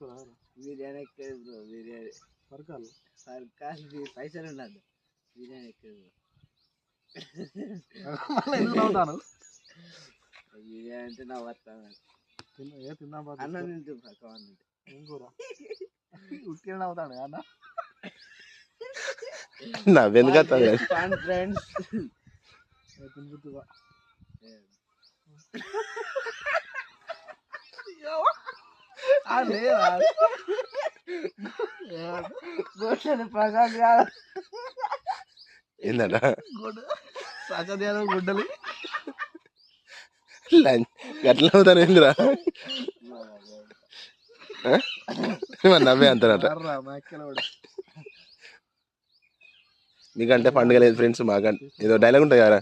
బిర్యానీ ఎక్కదు బ్రో. బిర్యానీ సర్కార్ పైసలు ఉండదు. బిర్యానీ ఎక్కదు నవ్వుతాను. బిర్యానీ అంటే నవ్వుతాను. అన్నం తింటూ పక్కన ఏం కూర ఉట్టిన నవ్వుతాడు అన్న. నవ్వెందుకు ఫ్రెండ్స్ ప్రకాశ్ ఏందట గుడ్డలి గట్ల అవుతాను ఏందిరా నవ్వే అంతనట. మీకంటే పండుగ లేదు ఫ్రెండ్స్, మాకంటే ఏదో డైలాగ్ ఉంటుంది కదా.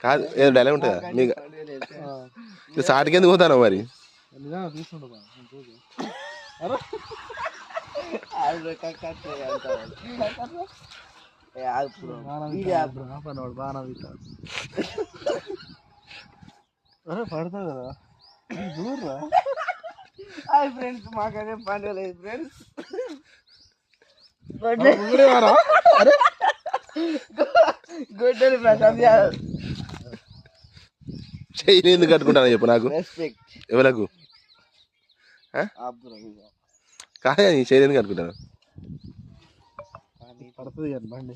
కాదు ఏదో డైలాగ్ ఉంటుంది కదా మీకు. సాటికి ఎందుకు పోతాను మరి? పడతావు కదా దూర్రా. హాయ్ ఫ్రెండ్స్, మాకైతే పండుగ లేదు ఫ్రెండ్స్. గుడ్డలి ప్రసాద్ చెయ్యి ఎందుకు కట్టుకుంటాను చెప్పు నాకు. రెస్పెక్ట్. ఎవరకు కాదే నీ చెయ్యి ఎందుకు కట్టుకుంటాను? పడుతుంది బండి.